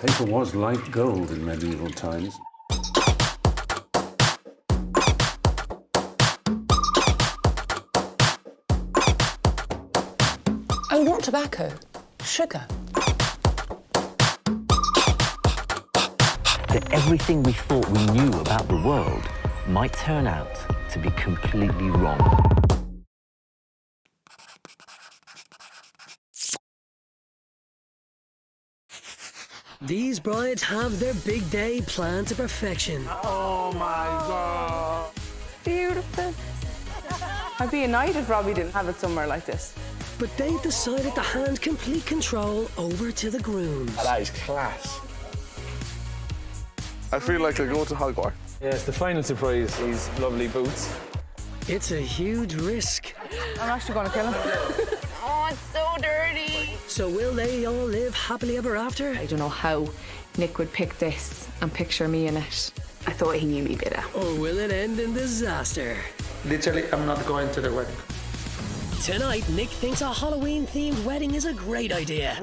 Paper was like gold in medieval times. Oh, not tobacco. Sugar. That everything we thought we knew about the world might turn out to be completely wrong. These brides have their big day planned to perfection. Oh my God. Beautiful. I'd be annoyed if Robbie didn't have it somewhere like this. But they've decided to hand complete control over to the grooms. That is class. I feel like I go to Hogwarts. Yes, the final surprise is lovely boots. It's a huge risk. I'm actually going to kill him. Oh, it's so dirty. So will they all live happily ever after? I don't know how Nick would pick this and picture me in it. I thought he knew me better. Or will it end in disaster? Literally, I'm not going to the wedding. Tonight, Nick thinks a Halloween-themed wedding is a great idea.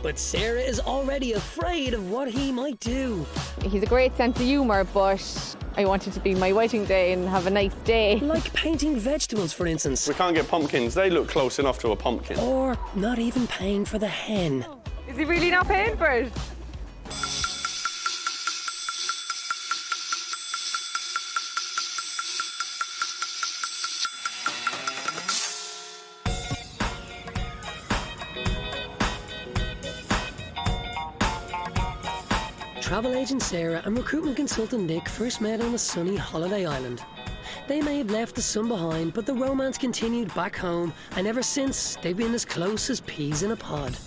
But Sarah is already afraid of what he might do. He's a great sense of humour, but I want it to be my wedding day and have a nice day. Like painting vegetables, for instance. We can't get pumpkins. They look close enough to a pumpkin. Or not even paying for the hen. Is he really not paying for it? Travel agent Sarah and recruitment consultant Nick first met on a sunny holiday island. They may have left the sun behind, but the romance continued back home, and ever since, they've been as close as peas in a pod.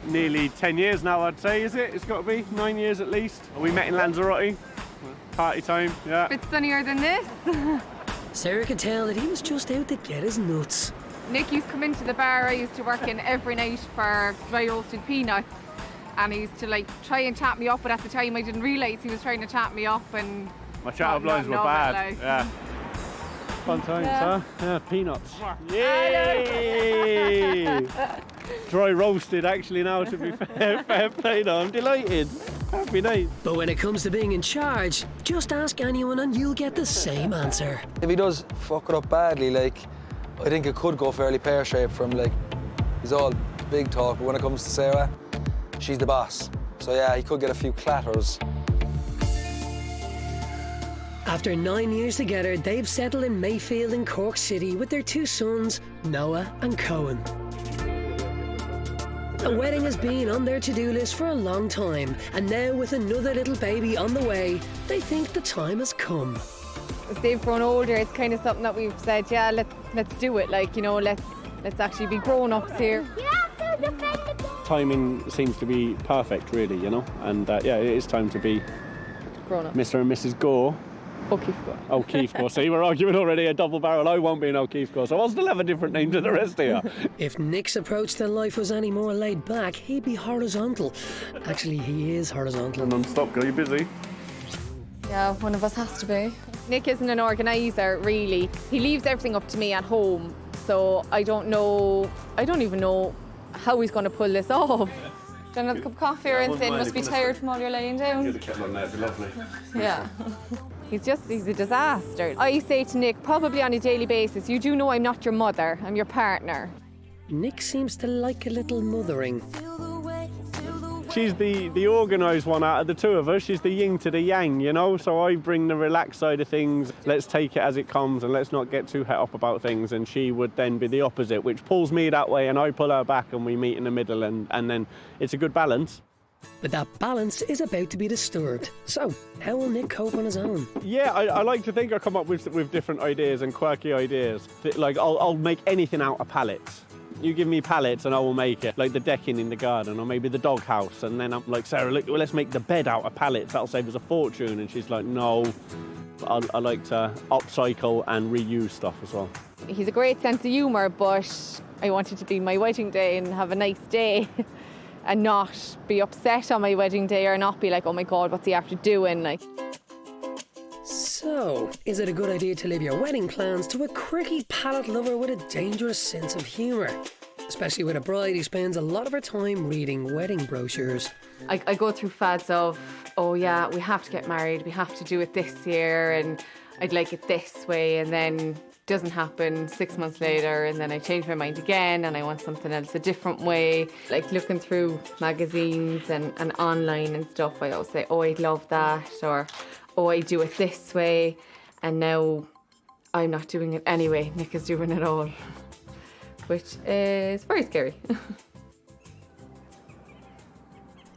Nearly 10 years now, I'd say, is it? It's got to be 9 years at least. We met in Lanzarote. Party time, yeah. Bit sunnier than this. Sarah could tell that he was just out to get his nuts. Nick used to come into the bar I used to work in every night for dry roasted peanuts, and he used to like try and chat me up, but at the time I didn't realise he was trying to chat me up, and My chat-up lines were bad. Yeah. Fun times, huh? Yeah, peanuts. Yay! Dry roasted, actually, now, to be fair. Fair play, though. I'm delighted. Happy night. But when it comes to being in charge, just ask anyone and you'll get the same answer. If he does fuck it up badly, like, I think it could go fairly pear-shaped from, like, he's all big talk, but when it comes to Sarah, she's the boss. So yeah, he could get a few clatters. After 9 years together, they've settled in Mayfield in Cork City with their two sons, Noah and Cohen. A wedding has been on their to-do list for a long time, and now with another little baby on the way, they think the time has come. As they've grown older, it's kind of something that we've said, yeah, let's do it. Like, you know, let's actually be grown-ups here. Timing seems to be perfect, really, you know? And yeah, it is time to be Grown-up. Mr. and Mrs. Gore. O'Keefe Gore. O'Keefe Gore. See, we're arguing already a double barrel. I won't be an O'Keefe Gore, so I'll still have a different name to the rest of you. If Nick's approach to life was any more laid back, he'd be horizontal. Actually, he is horizontal. Non-stop, girl, you busy? Yeah, one of us has to be. Nick isn't an organiser, really. He leaves everything up to me at home, so I don't even know how he's going to pull this off. Do you want another cup of coffee or anything? Must be tired from all your laying down. Get the kettle on there, it'd be lovely. Yeah. He's a disaster. I say to Nick, probably on a daily basis, you do know I'm not your mother, I'm your partner. Nick seems to like a little mothering. She's the organised one out of the two of us. She's the yin to the yang, you know? So I bring the relaxed side of things. Let's take it as it comes and let's not get too het up about things. And she would then be the opposite, which pulls me that way and I pull her back and we meet in the middle and then it's a good balance. But that balance is about to be disturbed. So, how will Nick cope on his own? Yeah, I like to think I come up with different ideas and quirky ideas. Like, I'll make anything out of pallets. You give me pallets and I will make it, like the decking in the garden or maybe the doghouse. And then I'm like, Sarah, look, well, let's make the bed out of pallets. That'll save us a fortune. And she's like, no. I like to upcycle and reuse stuff as well. He's a great sense of humour, but I want it to be my wedding day and have a nice day and not be upset on my wedding day or not be like, oh my God, what's he after doing? Like. So, is it a good idea to leave your wedding plans to a quirky palette lover with a dangerous sense of humour? especially with a bride who spends a lot of her time reading wedding brochures. I go through fads of, oh yeah, we have to get married, we have to do it this year, and I'd like it this way, and then doesn't happen 6 months later, and then I change my mind again and I want something else a different way. Like looking through magazines and online and stuff, I always say, oh, I'd love that, or oh, I do it this way, and now I'm not doing it anyway. Nick is doing it all, which is very scary.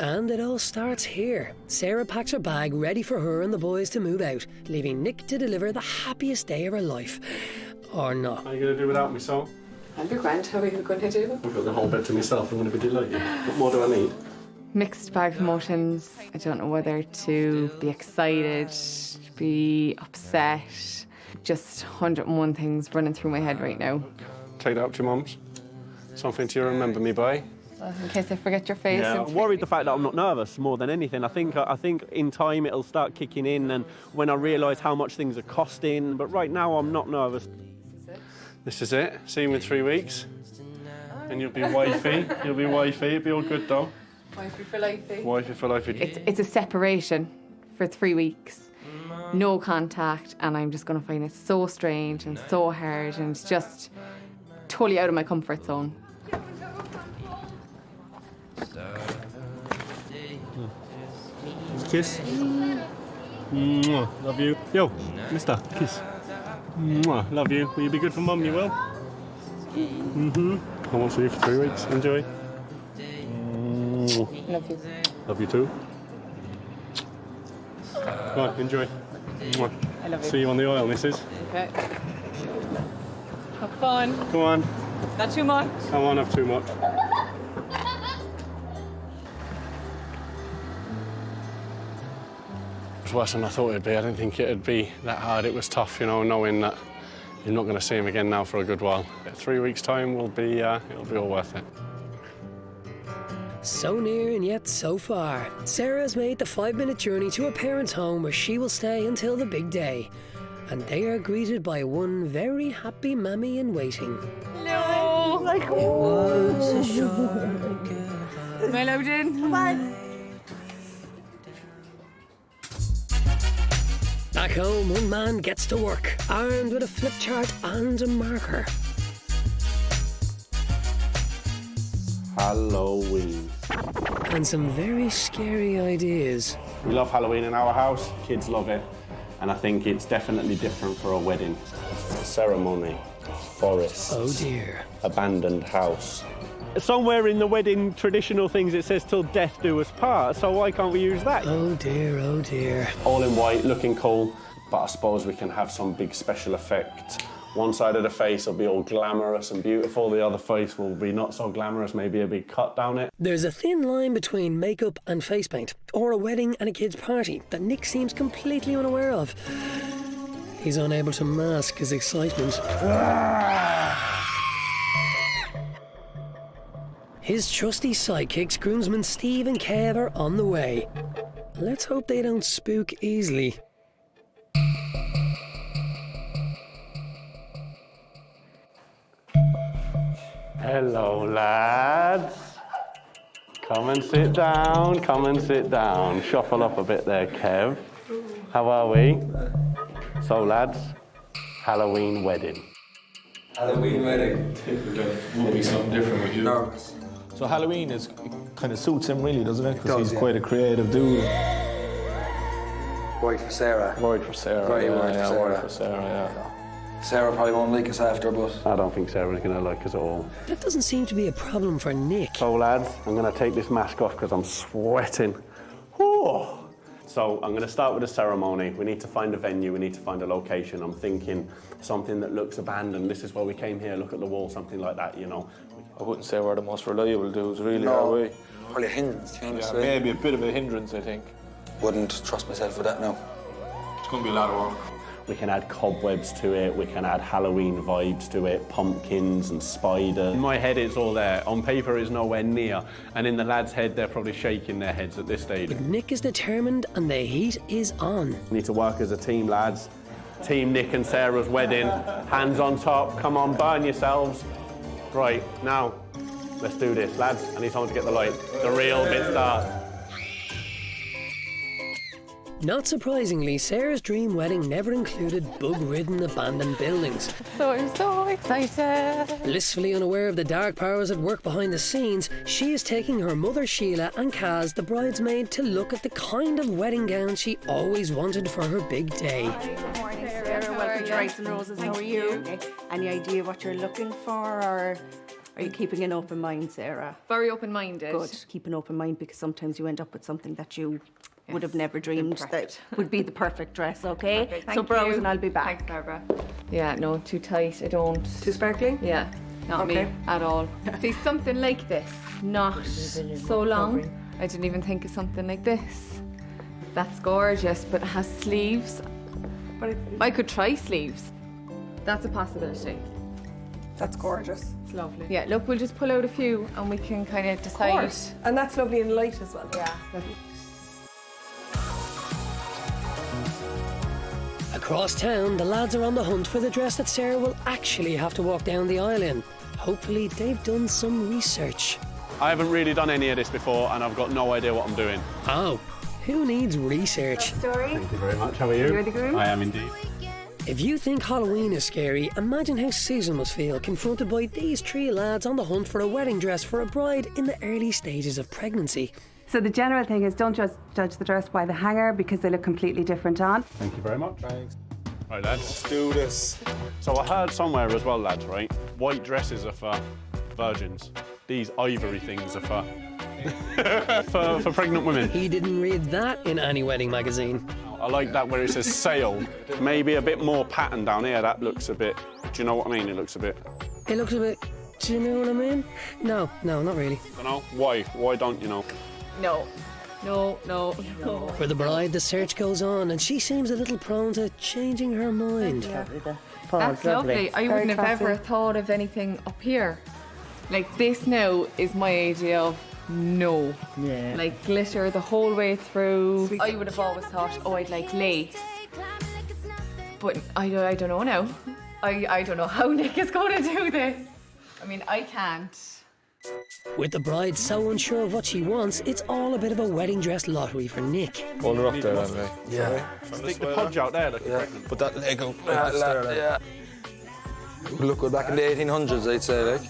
And it all starts here. Sarah packs her bag ready for her and the boys to move out, leaving Nick to deliver the happiest day of her life. Or not. Are you going to do without me, so? I'll be grand. How are you going to do? I've got the whole bed to myself. I'm going to be delighted. What more do I need? Mixed bag of emotions. I don't know whether to be excited, be upset. Just 101 things running through my head right now. Take that up to your mum's. Something to remember me by. In case I forget your face. Yeah, I'm worried the fact that I'm not nervous more than anything. I think in time it'll start kicking in, and when I realise how much things are costing. But right now I'm not nervous. This is it. See you in 3 weeks, and you'll be wifey. You'll be wifey. It'll be all good though. Wifey for lifey. Wifey for life. It's a separation for 3 weeks. No contact, and I'm just going to find it so strange and so hard, and it's just totally out of my comfort zone. Kiss. Mwah. Love you. Yo, mister, kiss. Mwah. Love you. Will you be good for mum? You will? I won't see you for 3 weeks. Enjoy. Love you. Love you too. Come on, enjoy. Mwah. I love you. See you on the oil, missus. Okay. Have fun. Come on. Not too much. I won't have too much. It was worse than I thought it'd be. I didn't think it'd be that hard. It was tough, you know, knowing that you're not going to see him again now for a good while. 3 weeks' time will be, it'll be all worth it. So near and yet so far. Sarah's made the 5-minute journey to her parents' home where she will stay until the big day. And they are greeted by one very happy mammy in waiting. Hello. It was a short Hello, Jen. Bye. Back home, one man gets to work, armed with a flip chart and a marker. Halloween. And some very scary ideas. We love Halloween in our house. Kids love it. And I think it's definitely different for a wedding. Ceremony, forest. Oh dear. Abandoned house. Somewhere in the wedding traditional things it says till death do us part, so why can't we use that? Oh dear, oh dear. All in white, looking cool, but I suppose we can have some big special effect. One side of the face will be all glamorous and beautiful, the other face will be not so glamorous, maybe a big cut down it. There's a thin line between makeup and face paint, or a wedding and a kid's party, that Nick seems completely unaware of. He's unable to mask his excitement. His trusty sidekicks, groomsmen Steve and Kev, are on the way. Let's hope they don't spook easily. Hello, lads. Come and sit down, come and sit down. Shuffle up a bit there, Kev. How are we? So, lads, Halloween wedding. Halloween wedding. Will be something different with you. Nervous. So Halloween kind of suits him really, doesn't it? Because he's quite a creative dude. Right for Sarah. Worried for Sarah. Very worried for Sarah. Worried for Sarah, yeah. Sarah probably won't like us after, but... I don't think Sarah's going to like us at all. That doesn't seem to be a problem for Nick. So, lads, I'm going to take this mask off because I'm sweating. Oh. So I'm going to start with the ceremony. We need to find a venue, we need to find a location. I'm thinking something that looks abandoned. This is why we came here, look at the wall, something like that, you know. I wouldn't say we're the most reliable dudes, really, No. are we? Probably a hindrance, to be honest. Yeah, maybe a bit of a hindrance, I think. Wouldn't trust myself with that now. It's going to be a lot of work. We can add cobwebs to it, we can add Halloween vibes to it, pumpkins and spiders. In my head it's all there, on paper it's nowhere near, and in the lads' head they're probably shaking their heads at this stage. But Nick is determined and the heat is on. We need to work as a team, lads. Team Nick and Sarah's wedding, hands on top, come on, burn yourselves. Right, now, let's do this, lads. I need someone to get the light. The real bit starts. Not surprisingly, Sarah's dream wedding never included bug-ridden abandoned buildings. So I'm so excited. Blissfully unaware of the dark powers at work behind the scenes, she is taking her mother Sheila and Kaz, the bridesmaid, to look at the kind of wedding gown she always wanted for her big day. Good morning, Sarah. Welcome to Rice and Roses. How are you? Any idea what you're looking for, or are you keeping an open mind, Sarah? Very open-minded. Good. Keep an open mind, because sometimes you end up with something that you would have never dreamed that would be the perfect dress, okay? Perfect. So browse and I'll be back. Thanks, Barbara. Yeah, no, too tight. I don't. Too sparkly? Yeah, not me at all. See, something like this, not so long. I didn't even think of something like this. That's gorgeous, but it has sleeves. But I could try sleeves. That's a possibility. That's gorgeous. It's lovely. Yeah, look, we'll just pull out a few and we can kind of decide. Of course. And that's lovely and light as well. Yeah, lovely. Across town, the lads are on the hunt for the dress that Sarah will actually have to walk down the aisle in. Hopefully, they've done some research. I haven't really done any of this before, and I've got no idea what I'm doing. Oh, who needs research? Story? Thank you very much. How are you? You ready, Groom? I am indeed. If you think Halloween is scary, imagine how Susan must feel confronted by these three lads on the hunt for a wedding dress for a bride in the early stages of pregnancy. So the general thing is don't just judge the dress by the hanger, because they look completely different on. Thank you very much. Thanks. Right, lads. Let's do this. So I heard somewhere as well, lads, right? White dresses are for virgins. These ivory things are for for pregnant women. He didn't read that in any wedding magazine. I like that where it says sale. Maybe a bit more pattern down here. That looks a bit, do you know what I mean? It looks a bit... It looks a bit... Do you know what I mean? No, not really. I don't know. Why? Why don't you know? No. For the bride, the search goes on, and she seems a little prone to changing her mind. That's lovely. I wouldn't have ever thought of anything up here. Like this now is my idea of no. Yeah. Like glitter the whole way through. I would have always thought, oh, I'd like lace. But I don't know now. I don't know how Nick is going to do this. I mean, I can't. With the bride so unsure of what she wants, it's all a bit of a wedding dress lottery for Nick. Hold her up there, Andre. Yeah. Stick the podge out there. Look, Put that leg out. Yeah. Look good back in the 1800s, I'd say, like.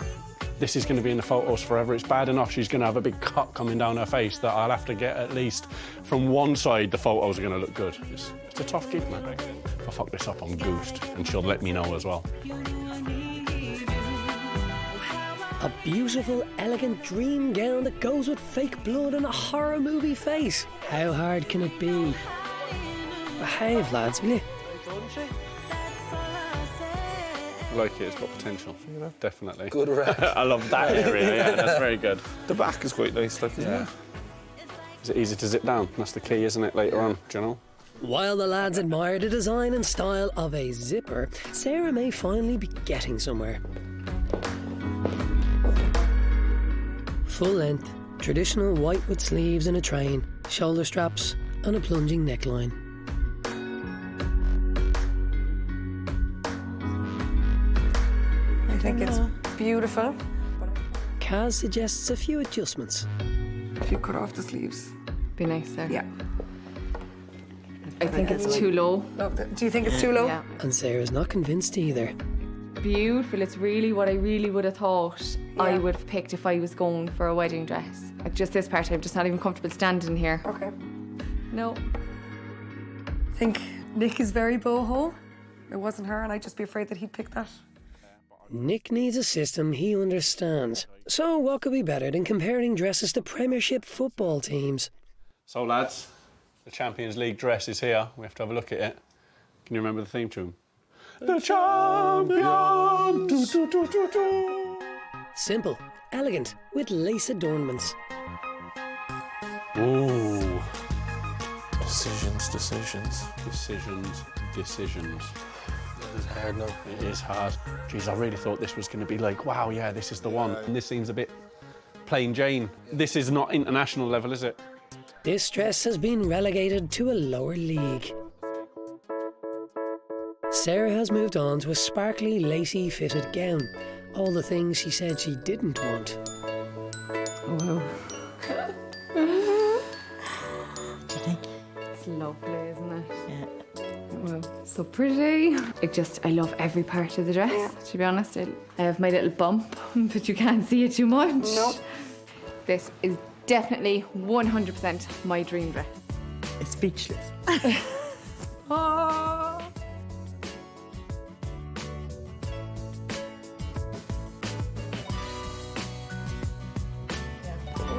This is going to be in the photos forever. It's bad enough she's going to have a big cut coming down her face that I'll have to get at least from one side the photos are going to look good. It's a tough gig, man. If I fuck this up, I'm goosed, and she'll let me know as well. A beautiful, elegant dream gown that goes with fake blood and a horror movie face. How hard can it be? Behave, lads, will you? I like it, it's got potential. Definitely. Good rep. I love that area, yeah, that's very good. The back is quite nice, like, isn't it? Is it easy to zip down? That's the key, isn't it, later on, do you know? While the lads admire the design and style of a zipper, Sarah may finally be getting somewhere. Full length, traditional white with sleeves and a train, shoulder straps and a plunging neckline. I think it's beautiful. Kaz suggests a few adjustments. If you cut off the sleeves. Be nice there. Yeah. I think it's too low. Do you think it's too low? Yeah. And Sarah's not convinced either. Beautiful. It's really what I really would have thought I would have picked if I was going for a wedding dress. Like just this part, I'm just not even comfortable standing here. Okay. No. I think Nick is very boho. It wasn't her, and I'd just be afraid that he'd pick that. Nick needs a system he understands. So what could be better than comparing dresses to Premiership football teams? So, lads, the Champions League dress is here. We have to have a look at it. Can you remember the theme tune? The champions! Do, do, do, do, do. Simple, elegant, with lace adornments. Ooh. Decisions. Decisions. It's hard now. It is hard. Jeez, I really thought this was going to be like, wow, yeah, this is the one. And this seems a bit plain Jane. This is not international level, is it? This dress has been relegated to a lower league. Sarah has moved on to a sparkly, lacy fitted gown. All the things she said she didn't want. Oh, Do you think? it's lovely, isn't it? Yeah. Wow, so pretty. I love every part of the dress, to be honest. I have my little bump, but you can't see it too much. No. This is definitely 100% my dream dress. It's speechless. Oh.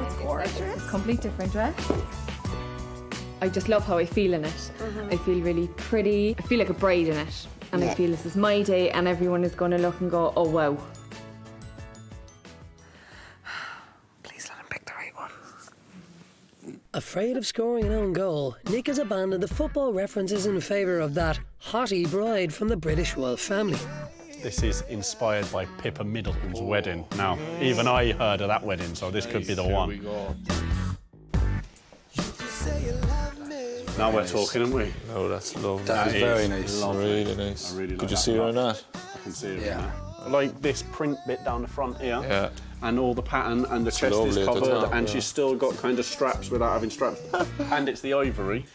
It's gorgeous. Complete different dress. I just love how I feel in it. I feel really pretty. I feel like a bride in it. And I feel this is my day and everyone is going to look and go, oh wow. Please let him pick the right one. Afraid of scoring an own goal, Nick has abandoned the football references in favour of that hottie bride from the British royal family. This is inspired by Pippa Middleton's wedding. Now, even I heard of that wedding, so this could be the one. Now we're talking, aren't we? Oh, that's lovely. That is very nice. Lovely. Really nice. I really like Could you that see her in that? I can see it. Yeah. Like this print bit down the front here. Yeah. And all the pattern and the chest is lovely at the covered, top, and yeah. she's still got kind of straps without having straps. And it's the ivory,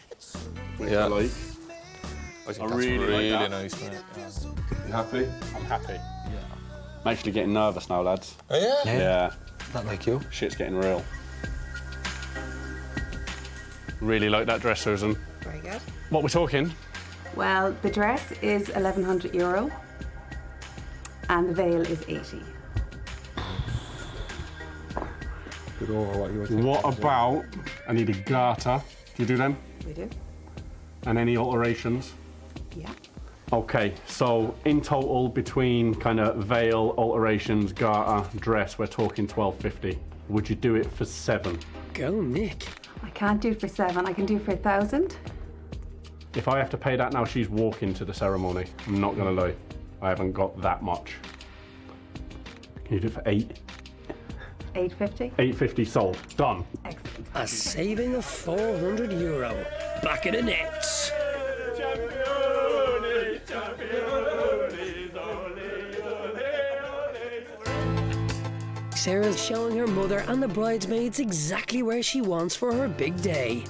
which I like. I think I that's really really like that. nice, mate. You happy? I'm happy. Yeah. I'm actually getting nervous now, lads. Oh, yeah? Yeah. That make you? Shit's getting real. Really like that dress, Susan. Very good. What we're talking? Well, the dress is €1,100 and the veil is 80. Good over what you were thinking. What about, I need a garter. Do you do them? We do. And any alterations? Yeah. Okay, so in total, between kind of veil, alterations, garter, dress, we're talking $1,250. Would you do it for 7? Go, Nick. I can't do for 7. I can do for 1,000. If I have to pay that now, she's walking to the ceremony. I'm not gonna lie. I haven't got that much. Can you do it for 8? 850. 850 sold. Done. Excellent. A saving of €400. Back in the nets. Sarah's showing her mother and the bridesmaids exactly where she wants for her big day.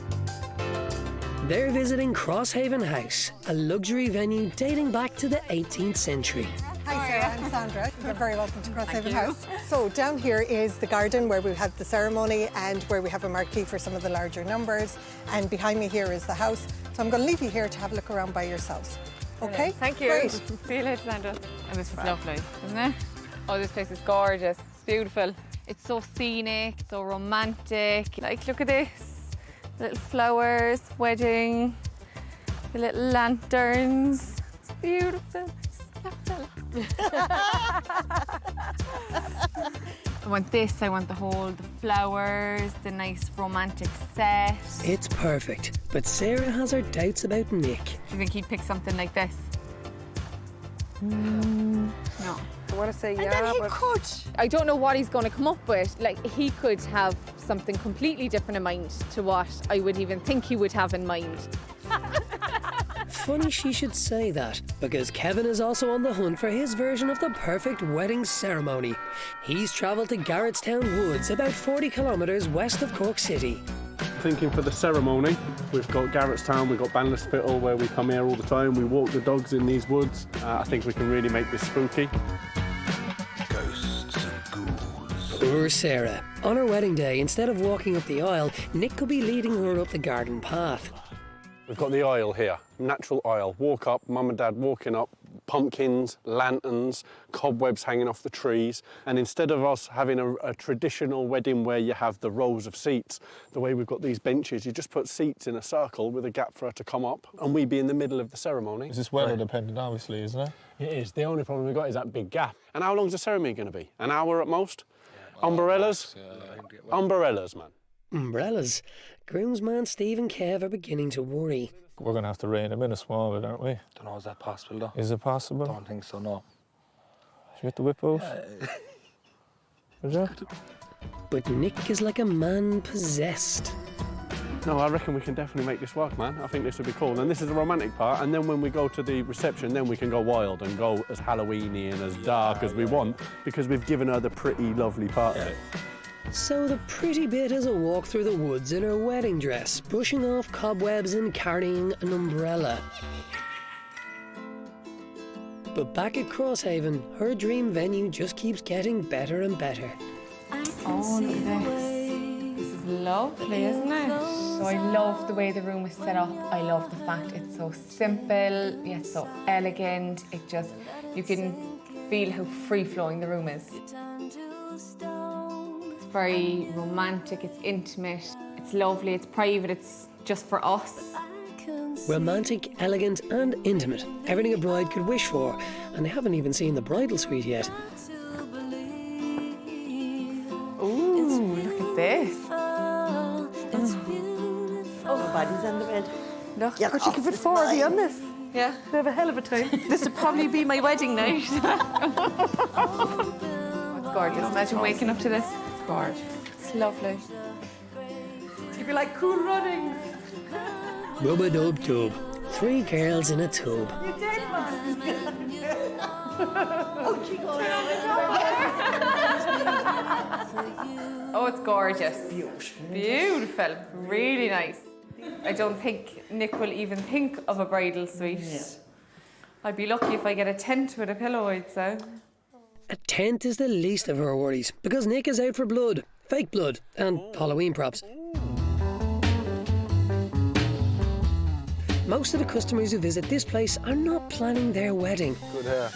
They're visiting Crosshaven House, a luxury venue dating back to the 18th century. Hi Sarah, I'm Sandra. You're very welcome to Crosshaven House. So down here is the garden where we have the ceremony and where we have a marquee for some of the larger numbers. And behind me here is the house. So I'm going to leave you here to have a look around by yourselves. Okay? Thank you. Great. See you later, Sandra. And this is lovely, isn't it? Oh, this place is gorgeous. It's beautiful. It's so scenic, so romantic. Like, look at this. Little flowers, wedding, the little lanterns. It's beautiful. I want this, I want the flowers, the nice romantic set. It's perfect, but Sarah has her doubts about Nick. Do you think he'd pick something like this? No. I want to say And yeah, then he but could. I don't know what he's going to come up with. Like, he could have something completely different in mind to what I would even think he would have in mind. Funny she should say that, because Kevin is also on the hunt for his version of the perfect wedding ceremony. He's travelled to Garrettstown Woods, about 40 kilometres west of Cork City. Thinking for the ceremony, we've got Garrettstown, we've got Banlaspittle, where we come here all the time. We walk the dogs in these woods. I think we can really make this spooky. Ghosts and ghouls. Poor Sarah. On her wedding day, instead of walking up the aisle, Nick could be leading her up the garden path. We've got the aisle here, natural aisle. Walk up, mum and dad walking up, pumpkins, lanterns, cobwebs hanging off the trees. And instead of us having a traditional wedding where you have the rows of seats, the way we've got these benches, you just put seats in a circle with a gap for her to come up, and we be in the middle of the ceremony. This is weather dependent, obviously, isn't it? It is. The only problem we've got is that big gap. And how long's the ceremony going to be? An hour at most? Umbrellas? Umbrellas, man. Umbrellas. Groomsman Steve and Kev are beginning to worry. We're going to have to rein them in a small bit, aren't we? Don't know, is that possible though? Is it possible? Don't think so, no. Should we get the whip out? Would you? But Nick is like a man possessed. No, I reckon we can definitely make this work, man. I think this would be cool. And this is the romantic part, and then when we go to the reception, then we can go wild and go as Halloweeny and as dark as we want, because we've given her the pretty, lovely part of it. So the pretty bit is a walk through the woods in her wedding dress, brushing off cobwebs and carrying an umbrella. But back at Crosshaven, her dream venue just keeps getting better and better. Oh, look at this. This is lovely, isn't it? So I love the way the room is set up. I love the fact it's so simple, yet so elegant. It just, you can feel how free-flowing the room is. It's very romantic, it's intimate, it's lovely, it's private, it's just for us. Romantic, elegant and intimate. Everything a bride could wish for. And they haven't even seen the bridal suite yet. Ooh, look at this. Oh, the body's on the bed. Look. Yeah, could you give it 40 on this? Yeah. We have a hell of a time. This would probably be my wedding night. Oh, it's gorgeous. Imagine waking up to this. It's gorgeous. It's lovely. You'd be like, cool runnings. Rub-a-dub-tub. 3 girls in a tub. You did, man. Oh, she goes. Oh, it's gorgeous. Beautiful. Really nice. I don't think Nick will even think of a bridal suite. Yeah. I'd be lucky if I get a tent with a pillow, I'd say. A tent is the least of her worries, because Nick is out for blood. Fake blood. And Halloween props. Most of the customers who visit this place are not planning their wedding. Good hair.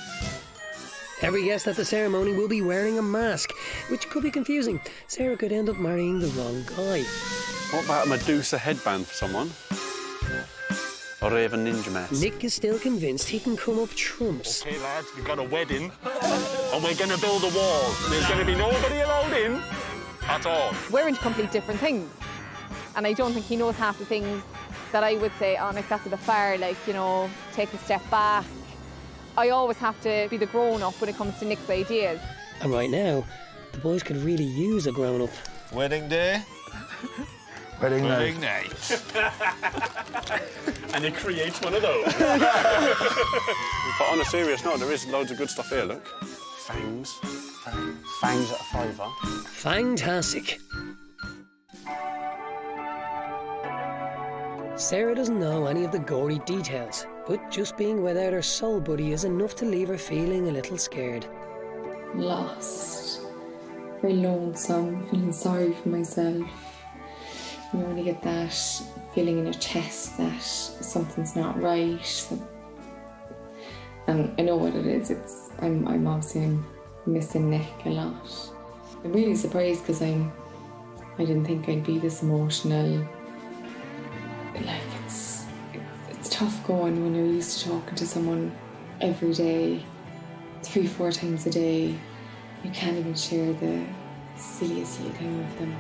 Every guest at the ceremony will be wearing a mask, which could be confusing. Sarah could end up marrying the wrong guy. What about a Medusa headband for someone? Or Raven ninja mask? Nick is still convinced he can come up trumps. Okay, lads, we've got a wedding, and we're going to build a wall. There's going to be nobody allowed in at all. We're into complete different things. And I don't think he knows half the things that I would say, oh, Nick, that's a bit far, like, you know, take a step back. I always have to be the grown-up when it comes to Nick's ideas. And right now, the boys could really use a grown-up. Wedding day. Wedding night. And it creates one of those. But on a serious note, there is loads of good stuff here, look. Fangs. Fangs at a £5. Fantastic. Sarah doesn't know any of the gory details, but just being without her soul buddy is enough to leave her feeling a little scared. Lost, very lonesome, feeling sorry for myself. You know, when you get that feeling in your chest that something's not right. And I know what it is. I'm obviously missing Nick a lot. I'm really surprised because I didn't think I'd be this emotional. Like, it's tough going when you're used to talking to someone every day, 3-4 times a day. You can't even share the silliest little thing with them.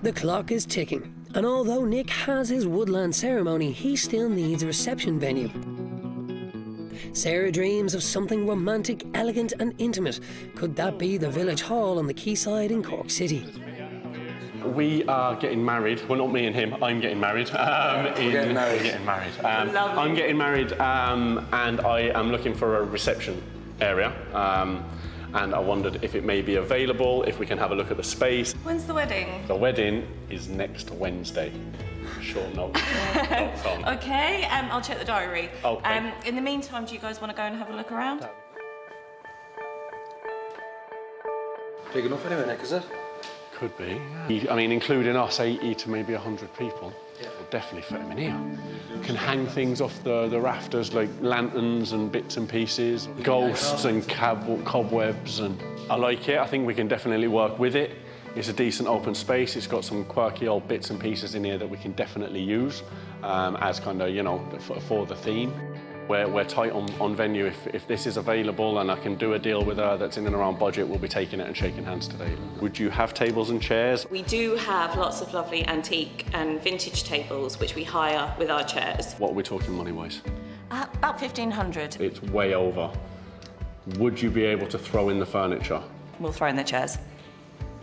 The clock is ticking, and although Nick has his woodland ceremony, he still needs a reception venue. Sarah dreams of something romantic, elegant and intimate. Could that be the village hall on the quayside in Cork City? We are getting married. Well, not me and him. I'm getting married. We're getting married. I'm getting married, and I am looking for a reception area. And I wondered if it may be available, if we can have a look at the space. When's the wedding? The wedding is next Wednesday. Short note. Okay, I'll check the diary. Okay. In the meantime, do you guys want to go and have a look around? Big enough anyway, Nick, is it? Could be, yeah. I mean, including us, 80 to maybe 100 people. Yeah. We'll definitely fit them in here. Can hang things off the rafters, like lanterns and bits and pieces, ghosts and cobwebs, and I like it. I think we can definitely work with it. It's a decent open space. It's got some quirky old bits and pieces in here that we can definitely use as kind of, you know, for the theme. We're tight on venue. If this is available and I can do a deal with her that's in and around budget, we'll be taking it and shaking hands today. Would you have tables and chairs? We do have lots of lovely antique and vintage tables, which we hire with our chairs. What are we talking money-wise? About 1,500. It's way over. Would you be able to throw in the furniture? We'll throw in the chairs.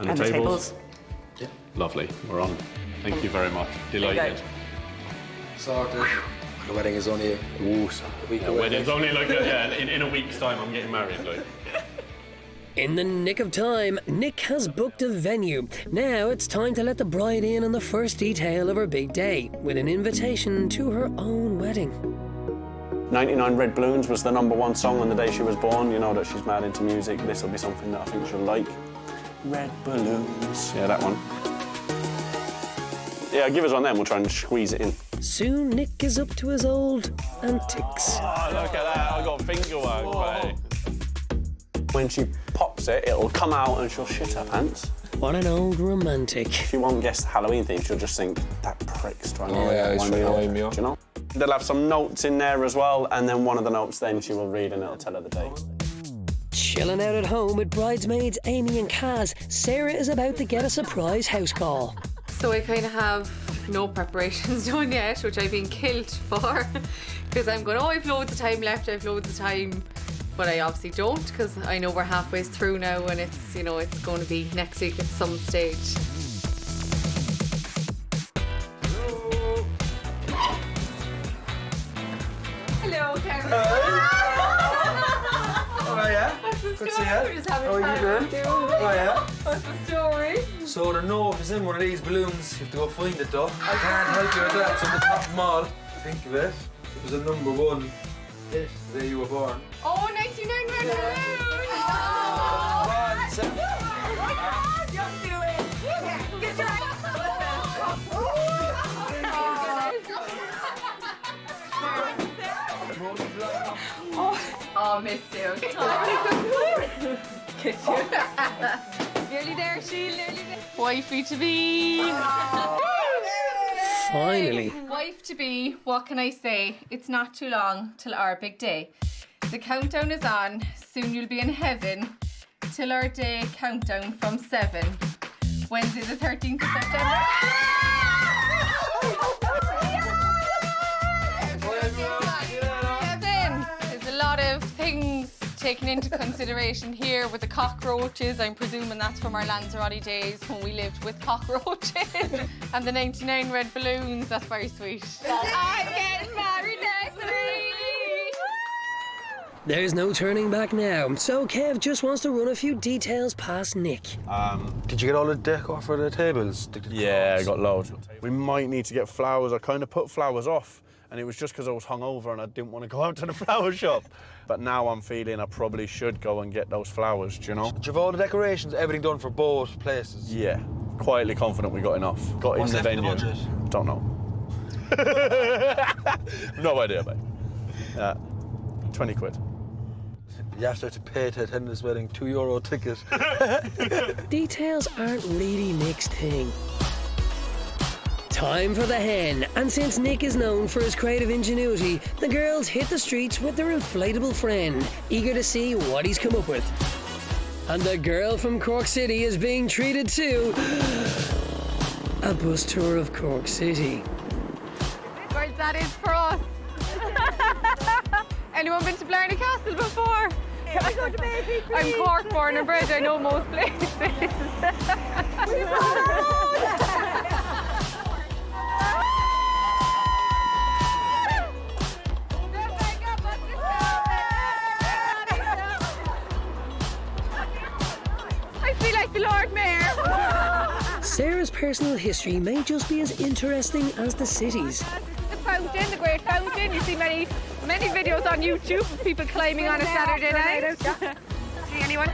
And the tables? Yeah. Lovely. We're on. Thank you very much. Delighted. Sorted. The wedding is only a week away. Wedding's only like in a week's time. I'm getting married. Like. In the nick of time, Nick has booked a venue. Now it's time to let the bride in on the first detail of her big day, with an invitation to her own wedding. 99 Red Balloons was the #1 song on the day she was born. You know that she's mad into music. This will be something that I think she'll like. Red Balloons. Yeah, that one. Yeah, give us one then. We'll try and squeeze it in. Soon Nick is up to his old antics. Oh, look at that. I got finger work, mate. When she pops it, it'll come out and she'll shit her pants. What an old romantic. She won't guess the Halloween theme. She'll just think, that prick's trying to wind me up. Do you know? They'll have some notes in there as well, and then one of the notes then she will read and it'll tell her the date. Chilling out at home with bridesmaids Amy and Kaz, Sarah is about to get a surprise house call. So I kind of have no preparations done yet, which I've been killed for, because I'm going, oh, I've loads of time left, I've loads of time. But I obviously don't, because I know we're halfway through now and it's, you know, it's going to be next week at some stage. Hello, Karen. Oh, yeah? What's the Good to story? see you. We're just having How are fun. you doing? Oh, yeah? What's the story? So the note is in one of these balloons. You have to go find it, though. I can't help you with that. It's on the top of them all. Think of it. It was a #1 hit the day you were born. Oh, 99 Red Balloons! Just do it. Get your Oh, missed you. Get you. Nearly there, Sheila, nearly there. Wifey to be. Finally. Wife to be, what can I say? It's not too long till our big day. The countdown is on. Soon you'll be in heaven. Till our day countdown from 7. Wednesday the 13th of September. Kevin, there's a lot of things taken into consideration here with the cockroaches. I'm presuming that's from our Lanzarote days when we lived with cockroaches. And the 99 Red Balloons, that's very sweet. I'm getting married next week! There's no turning back now, so Kev just wants to run a few details past Nick. Did you get all the decor for the tables? Yeah, I got loads. We might need to get flowers. I kind of put flowers off, and it was just because I was hungover and I didn't want to go out to the flower shop. But now I'm feeling I probably should go and get those flowers, do you know? Did you have all the decorations, everything done for both places? Yeah, quietly confident we got enough. Got What's in the left in venue. the budget? Don't know. No idea, mate. 20 quid. You have to pay to attend this wedding, €2 ticket. Details aren't really Nick's thing. Time for the hen, and since Nick is known for his creative ingenuity, the girls hit the streets with their inflatable friend, eager to see what he's come up with. And the girl from Cork City is being treated to a bus tour of Cork City. Girls, that is for us. Anyone been to Blarney Castle before? I go to Baby Creek. I'm Cork born and bred, I know most places. I feel like the Lord Mayor. Sarah's personal history may just be as interesting as the city's. The fountain, the great fountain. You see many videos on YouTube of people climbing on a Saturday night. See anyone?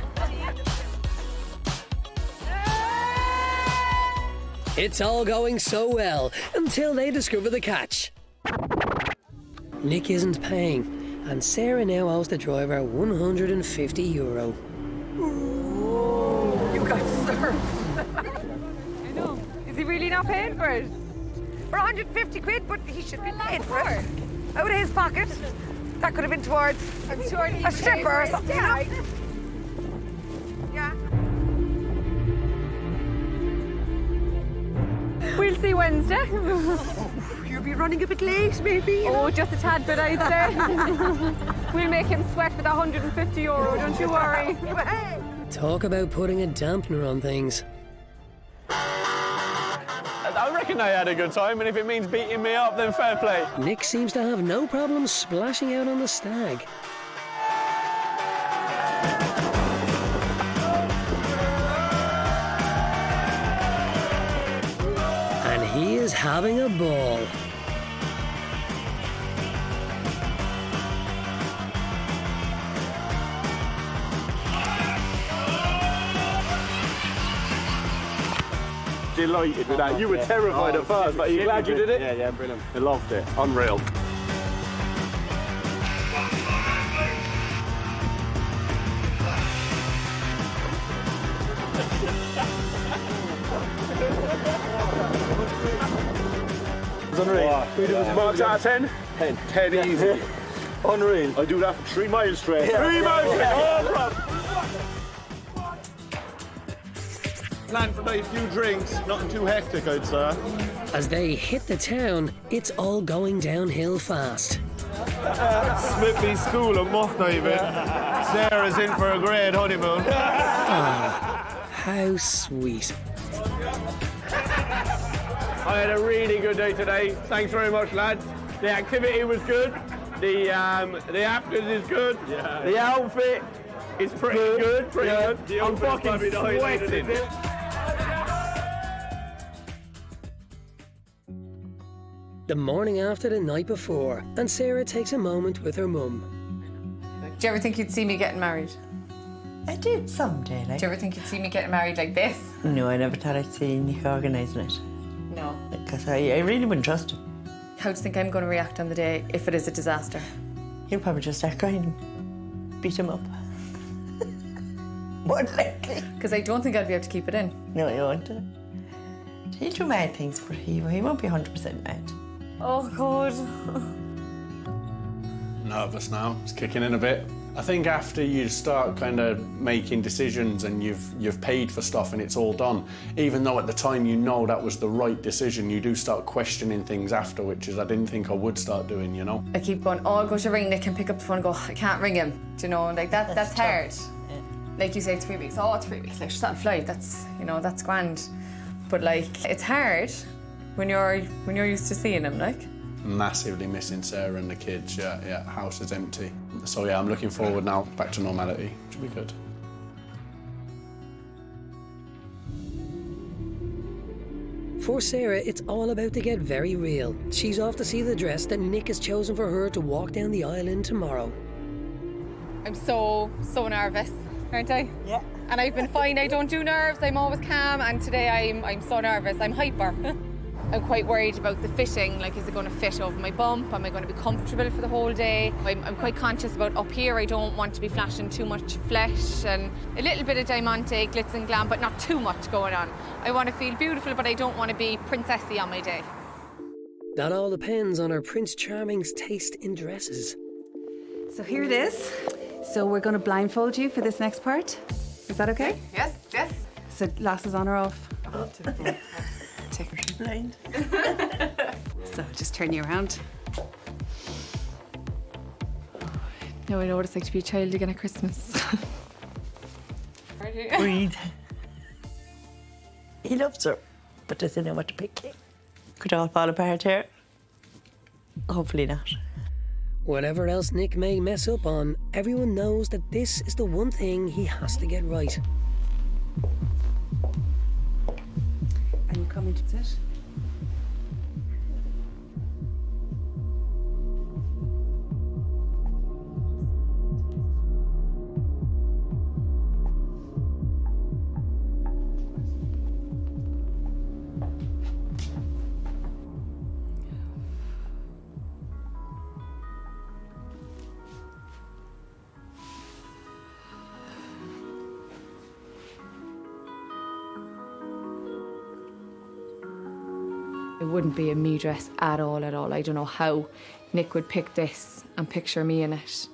It's all going so well until they discover the catch. Nick isn't paying, and Sarah now owes the driver €150. You got served. I know. Is he really not paying for it? For 150 quid, but he should be paid for it. Out of his pocket. That could have been towards a stripper or something. Yeah. We'll see Wednesday. You'll be running a bit late, maybe. Oh, just a tad bit, I'd say. We'll make him sweat with €150, don't you worry. Talk about putting a dampener on things. reckon they had a good time, and if it means beating me up, then fair play. Nick seems to have no problem splashing out on the stag. And he is having a ball. Delighted with that. You were terrified at first, but are you glad you did it? Yeah, brilliant. I loved it. Unreal. It's unreal. Marks out of 10? 10. 10 easy. Unreal. I do that for 3 miles straight. 3 miles straight. Oh, bro. Plan for a few drinks, nothing too hectic, I'd say. As they hit the town, it's all going downhill fast. Smithy's school of muff diving. Sarah's in for a great honeymoon. Ah, how sweet. I had a really good day today. Thanks very much, lads. The activity was good. The afters is good. Yeah. The outfit is pretty good. Pretty good. I'm fucking sweating. The morning after the night before, and Sarah takes a moment with her mum. Do you ever think you'd see me getting married? I did someday, like. Do you ever think you'd see me getting married like this? No, I never thought I'd see Nick organising it. No. Because I really wouldn't trust him. How do you think I'm going to react on the day if it is a disaster? He'll probably just start crying and beat him up. More likely. Because I don't think I'd be able to keep it in. No, he won't. He'll do mad things, but he won't be 100% mad. Oh, God. Nervous now. It's kicking in a bit. I think after you start kind of making decisions and you've paid for stuff and it's all done, even though at the time you know that was the right decision, you do start questioning things after, which is I didn't think I would start doing, you know? I keep going, oh, I'll go to ring Nick and pick up the phone and go, I can't ring him. Do you know, like that's hard. Yeah. Like you say, 3 weeks. Oh, 3 weeks. Like, she's on a flight. That's, you know, that's grand. But like, it's hard when you're used to seeing him, like. Massively missing Sarah and the kids, yeah, house is empty. So yeah, I'm looking forward now, back to normality, which will be good. For Sarah, it's all about to get very real. She's off to see the dress that Nick has chosen for her to walk down the aisle in tomorrow. I'm so nervous, aren't I? Yeah. And I've been fine. I don't do nerves. I'm always calm. And today I'm so nervous. I'm hyper. I'm quite worried about the fitting. Like, is it going to fit over my bump? Am I going to be comfortable for the whole day? I'm quite conscious about up here. I don't want to be flashing too much flesh and a little bit of diamante, glitz and glam, but not too much going on. I want to feel beautiful, but I don't want to be princessy on my day. That all depends on our Prince Charming's taste in dresses. So here it is. So we're going to blindfold you for this next part. Is that okay? Yes. So glasses on or off? Take her blind. So just turn you around. Now I know what it's like to be a child again at Christmas. Breathe. He loves her, but doesn't know what to pick. Could all fall apart here. Hopefully not. Whatever else Nick may mess up on, everyone knows that this is the one thing he has to get right. And you come into it. It wouldn't be a me dress at all. I don't know how Nick would pick this and picture me in it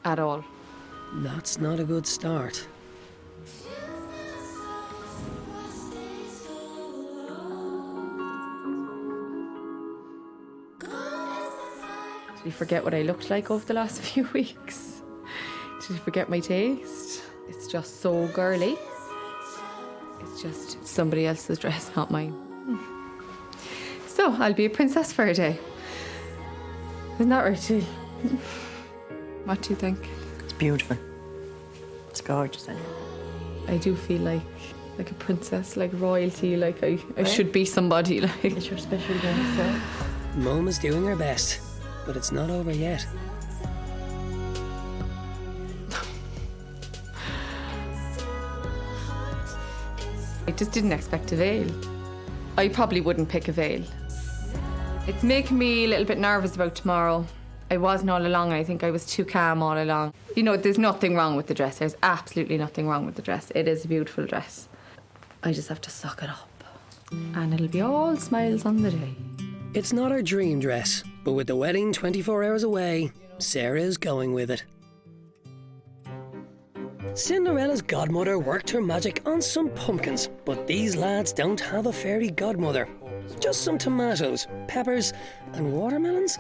at all. That's not a good start. Did he forget what I looked like over the last few weeks? Did he forget my taste? It's just so girly. It's just somebody else's dress, not mine. go. I'll be a princess for a day. Isn't that right, Jill? What do you think? It's beautiful. It's gorgeous, isn't it? I do feel like a princess, like royalty, like I should be somebody. Like it's your special day, so. Mum is doing her best, but it's not over yet. I just didn't expect a veil. I probably wouldn't pick a veil. It's making me a little bit nervous about tomorrow. I wasn't all along, and I think I was too calm all along. You know, there's nothing wrong with the dress. There's absolutely nothing wrong with the dress. It is a beautiful dress. I just have to suck it up. And it'll be all smiles on the day. It's not her dream dress, but with the wedding 24 hours away, Sarah is going with it. Cinderella's godmother worked her magic on some pumpkins, but these lads don't have a fairy godmother. Just some tomatoes, peppers and watermelons,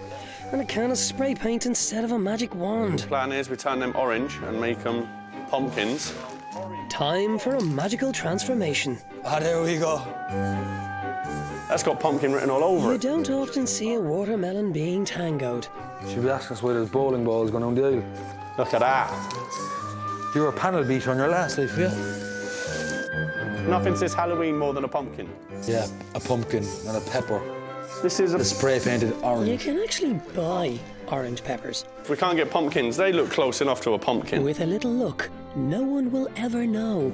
and a can of spray paint instead of a magic wand. The plan is we turn them orange and make them pumpkins. Time for a magical transformation. Ah, there we go. That's got pumpkin written all over it. You don't often see a watermelon being tangoed. She'll be asking us why there's bowling balls going on the aisle. Look at that. You were a panel beater on your last life, yeah? Nothing says Halloween more than a pumpkin. Yeah, a pumpkin and a pepper. This is a spray painted orange. You can actually buy orange peppers. If we can't get pumpkins, they look close enough to a pumpkin. With a little luck, no one will ever know.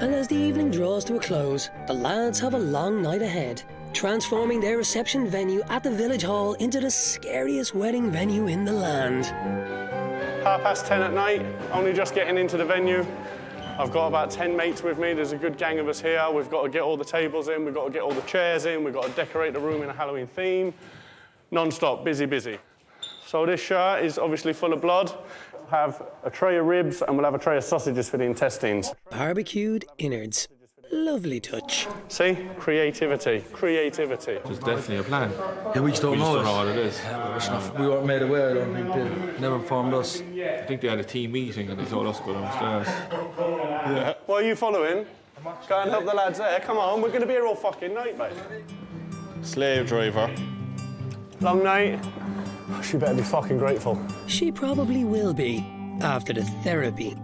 And as the evening draws to a close, the lads have a long night ahead, transforming their reception venue at the village hall into the scariest wedding venue in the land. 10:30 at night, only just getting into the venue. I've got about 10 mates with me. There's a good gang of us here. We've got to get all the tables in, we've got to get all the chairs in, we've got to decorate the room in a Halloween theme. Non-stop, busy, busy. So this shirt is obviously full of blood. We'll have a tray of ribs and we'll have a tray of sausages for the intestines. Barbecued innards. Lovely touch. See? Creativity. Creativity. There's definitely a plan. Yeah, we just don't know what it is. Yeah, we weren't made aware, I don't think they never informed us. I think they had a team meeting and they told us to go downstairs. Yeah. What are you following? Go and help the lads there. Come on, we're going to be here all fucking night, mate. Slave driver. Long night. She better be fucking grateful. She probably will be, after the therapy.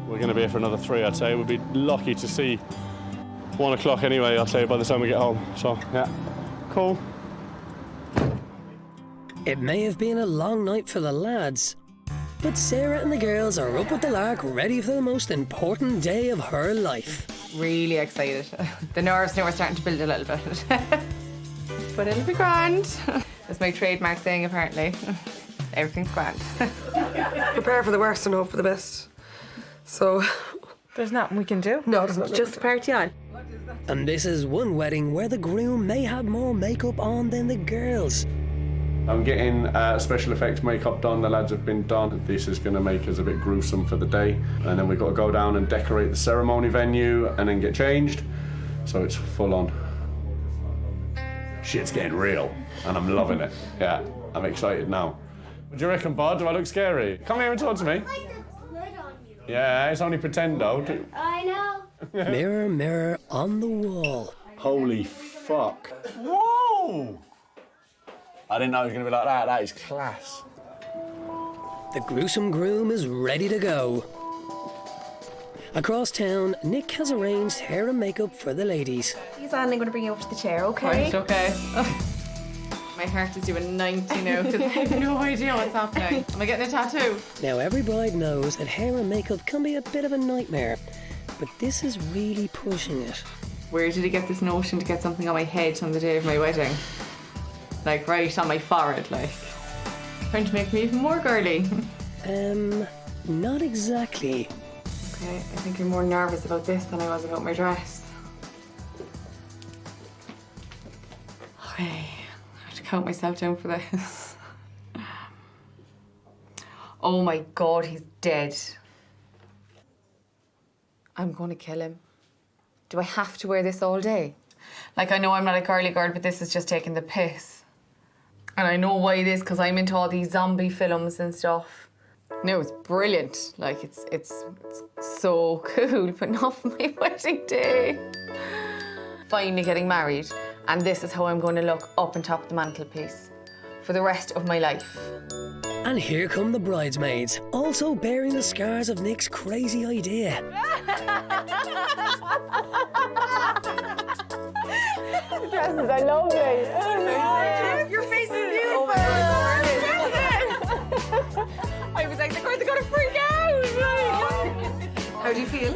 We're going to be here for another 3, I'd say. We'll be lucky to see 1 o'clock anyway, I'd say, by the time we get home. So, yeah. Cool. It may have been a long night for the lads, but Sarah and the girls are up with the lark, ready for the most important day of her life. Really excited. The nerves now are starting to build a little bit. But it'll be grand. That's my trademark saying, apparently. Everything's grand. Prepare for the worst and hope for the best. So... There's nothing we can do. No, there's not. Just party on. And this is one wedding where the groom may have more makeup on than the girls. I'm getting special effects makeup done. The lads have been done. This is going to make us a bit gruesome for the day. And then we've got to go down and decorate the ceremony venue and then get changed. So it's full on. Shit's getting real and I'm loving it. Yeah, I'm excited now. What do you reckon, bud? Do I look scary? Come here and talk to me. Yeah, it's only pretend though. I know. Mirror, mirror on the wall. Holy fuck. Whoa! I didn't know it was going to be like that. That is class. The gruesome groom is ready to go. Across town, Nick has arranged hair and makeup for the ladies. He's only going to bring you over to the chair, okay? Right, okay. My heart is doing 90 now because I have no idea what's happening. Am I getting a tattoo? Now, every bride knows that hair and makeup can be a bit of a nightmare, but this is really pushing it. Where did he get this notion to get something on my head on the day of my wedding? Like, right on my forehead, like. Trying to make me even more girly. Not exactly. Okay, I think you're more nervous about this than I was about my dress. Okay. Count myself down for this. Oh my God, he's dead. I'm going to kill him. Do I have to wear this all day? Like, I know I'm not a girly girl, but this is just taking the piss. And I know why it is, because I'm into all these zombie films and stuff. No, it's brilliant. Like, it's so cool, but not for my wedding day. Finally getting married, and this is how I'm going to look up on top of the mantelpiece for the rest of my life. And here come the bridesmaids, also bearing the scars of Nick's crazy idea. The dresses are lovely. Your face is beautiful. I was like, the girls are going to freak out. How do you feel?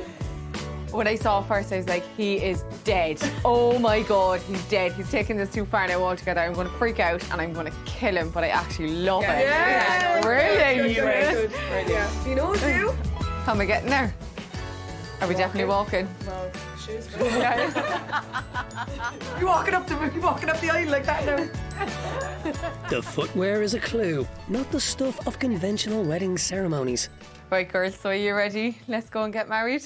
When I saw it first, I was like, he is dead. Oh my God, he's dead. He's taken this too far now altogether. I'm going to freak out and I'm going to kill him, but I actually love it. Yeah. Brilliant. Good. Yeah. You know what to do? How am I getting there? Are we definitely walking? Well, shoes. You're walking up the aisle like that now. The footwear is a clue, not the stuff of conventional wedding ceremonies. Right, girls, so are you ready? Let's go and get married.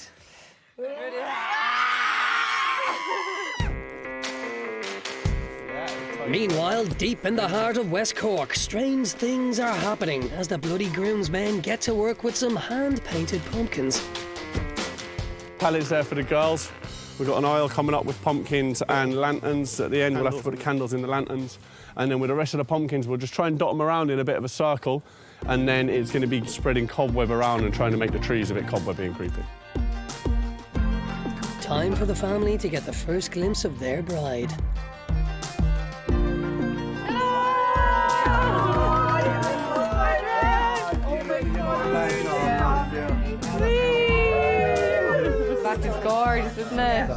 Meanwhile, deep in the heart of West Cork, strange things are happening as the bloody groomsmen get to work with some hand-painted pumpkins. Pallets there for the girls. We've got an aisle coming up with pumpkins and lanterns. At the end, we'll have to put the candles in the lanterns. And then with the rest of the pumpkins, we'll just try and dot them around in a bit of a circle. And then it's going to be spreading cobweb around and trying to make the trees a bit cobwebby and creepy. Time for the family to get the first glimpse of their bride. That is gorgeous, isn't it?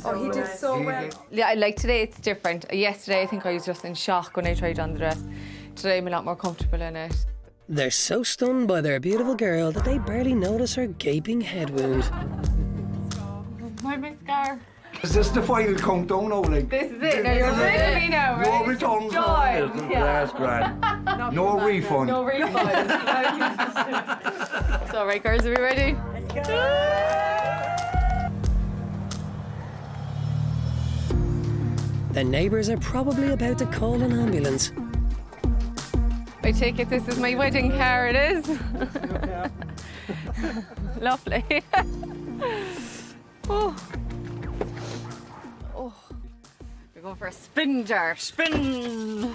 Oh, he did so well. Yeah, like today it's different. Yesterday I think I was just in shock when I tried on the dress. Today I'm a lot more comfortable in it. They're so stunned by their beautiful girl that they barely notice her gaping head wound. Why my scar? Is this the final countdown now? Like, This is it. Now you're with me now, right? no returns. Joy. That's grand. No refund. No refund. So, right, girls, are we ready? Let's go. The neighbours are probably about to call an ambulance. I take it this is my wedding car, it is. Lovely. Oh. Oh. We're going for a spin jar. Spin! You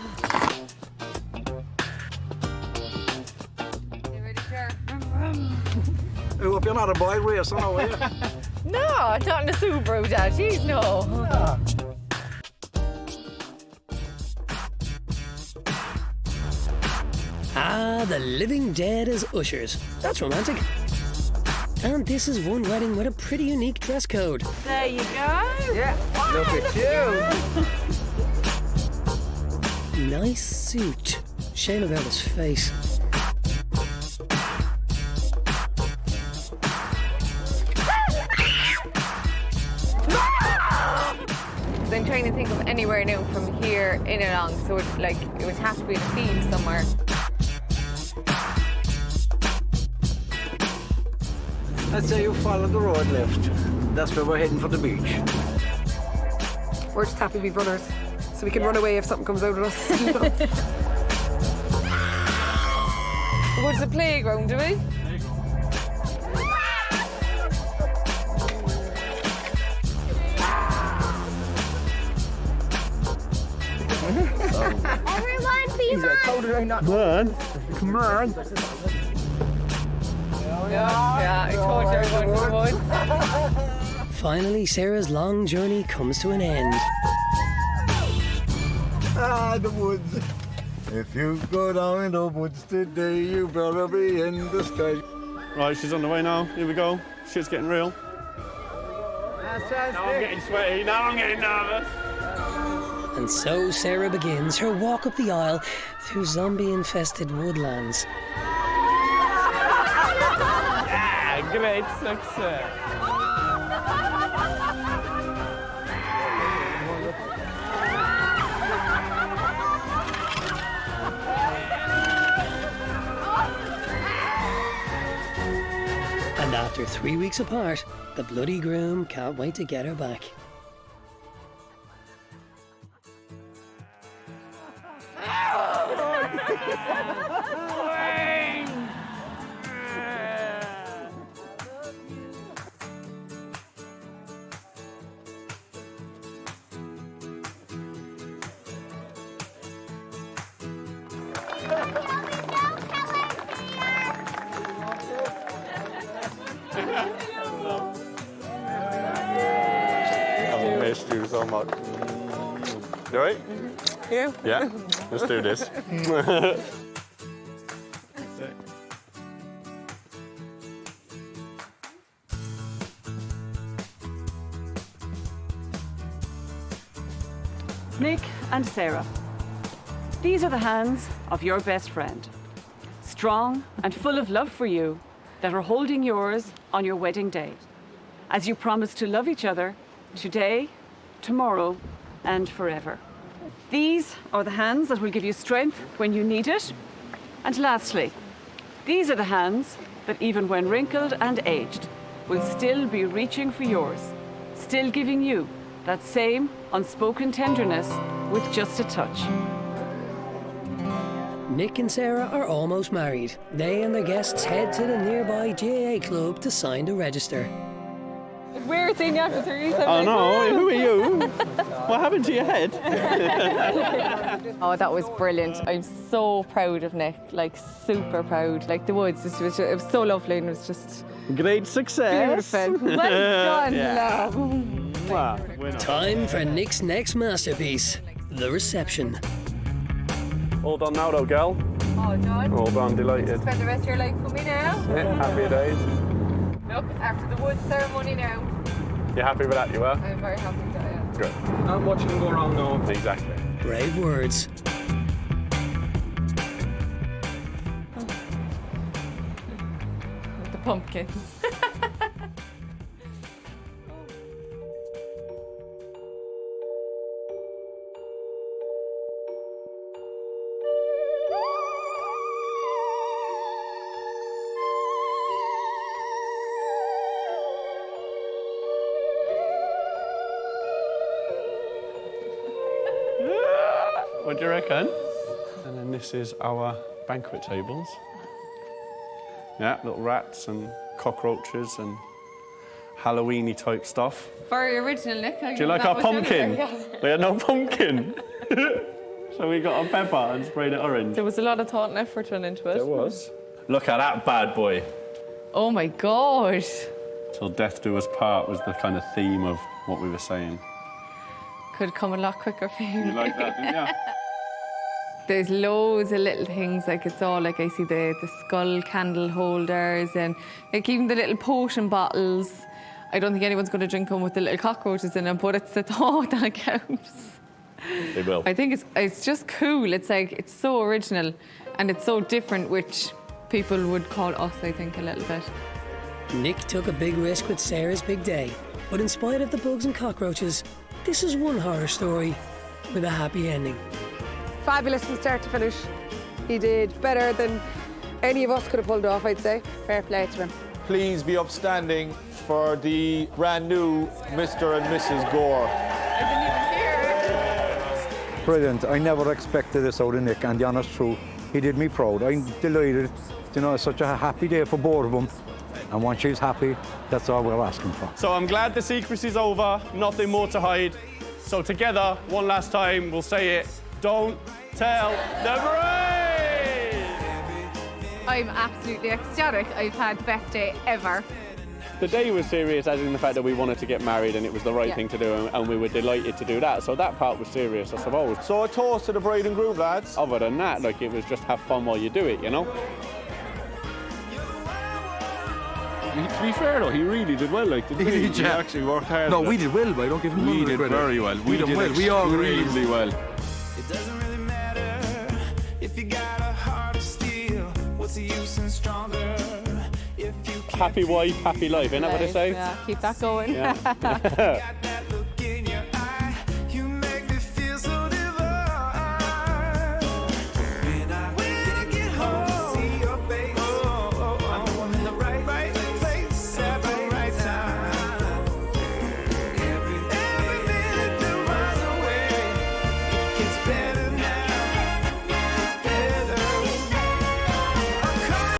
ready, Cher? I hope you're not a boy racer now, are you? No, not in a Subaru, Dad. Jeez, no. Ah, the living dead as ushers. That's romantic. And this is one wedding with a pretty unique dress code. There you go. Yeah. Look at you. Nice suit. Shame about his face. I'm trying to think of anywhere now from here in along, so it would have to be in a field somewhere. Let's say you follow the road left. That's where we're heading for the beach. We're just happy to be brothers, so we can run away if something comes out of us. We go to the playground, do we? Everyone, be mine! Man, come on. Yeah, I told you everyone would. Finally, Sarah's long journey comes to an end. Ah, the woods. If you go down in the woods today, you better be in the sky. Right, she's on the way now. Here we go. Shit's getting real. Now I'm getting sweaty. Now I'm getting nervous. And so Sarah begins her walk up the aisle through zombie-infested woodlands. Yeah, great success. And after 3 weeks apart, the bloody groom can't wait to get her back. I've missed you so much. You right? You? Yeah. Let's do this. Nick and Sarah. These are the hands of your best friend. Strong and full of love for you that are holding yours on your wedding day. As you promise to love each other today, tomorrow, and forever. These are the hands that will give you strength when you need it. And lastly, these are the hands that even when wrinkled and aged, will still be reaching for yours, still giving you that same unspoken tenderness with just a touch. Nick and Sarah are almost married. They and their guests head to the nearby GAA club to sign the register. Weird seeing you after 3 years. Oh no, who are you? What happened to your head? Oh, that was brilliant. I'm so proud of Nick, like super proud. Like the woods, it was so lovely and it was just great success. Beautiful. Well done, Yeah. love. Wow. Time for Nick's next masterpiece, the reception. All done now though, girl. All done. All done, delighted. Spend the rest of your life with me now. Yeah, happy days. Look, after the wood ceremony now. You happy with that, you are? I'm very happy with that, yeah. Good. Not much can go wrong now. Exactly. Brave words. With the pumpkins. What do you reckon? And then this is our banquet tables. Yeah, little rats and cockroaches and Halloween-y type stuff. Very original, Nick. Do you like our pumpkin? We had no pumpkin. So we got a pepper and sprayed it orange. There was a lot of thought and effort went into it. There was. Look at that bad boy. Oh my God. Till death do us part was the kind of theme of what we were saying. Could come a lot quicker for you. You like that, didn't you? There's loads of little things, like it's all like I see the skull candle holders and like even the little potion bottles. I don't think anyone's going to drink them with the little cockroaches in them, but it's the thought that counts. They will. I think it's just cool. It's like, it's so original and it's so different, which people would call us, I think, a little bit. Nick took a big risk with Sarah's big day, but in spite of the bugs and cockroaches, this is one horror story with a happy ending. Fabulous from start to finish. He did better than any of us could have pulled off, I'd say. Fair play to him. Please be upstanding for the brand new Mr. and Mrs. Gore. Brilliant. I never expected this out of Nick, and the honest truth, he did me proud. I'm delighted. You know, it's such a happy day for both of them. And once she's happy, that's all we're asking for. So I'm glad the secrecy's over, nothing more to hide. So together, one last time, we'll say it. Don't tell the bride! I'm absolutely ecstatic. I've had the best day ever. The day was serious, as in the fact that we wanted to get married and it was the right thing to do, and we were delighted to do that. So that part was serious, I suppose. So a toast to the bride and groom, lads. Other than that, like, it was just have fun while you do it, you know? To be fair though, he really did well, like, didn't he? He actually worked hard. No, we did well, but I don't give him We none of the did credit. very well. We did well. We all extremely well. It doesn't really matter if you got a heart of steel. What's the use in stronger? If you Happy wife, happy life, isn't that what they say? Yeah, keep that going. Yeah.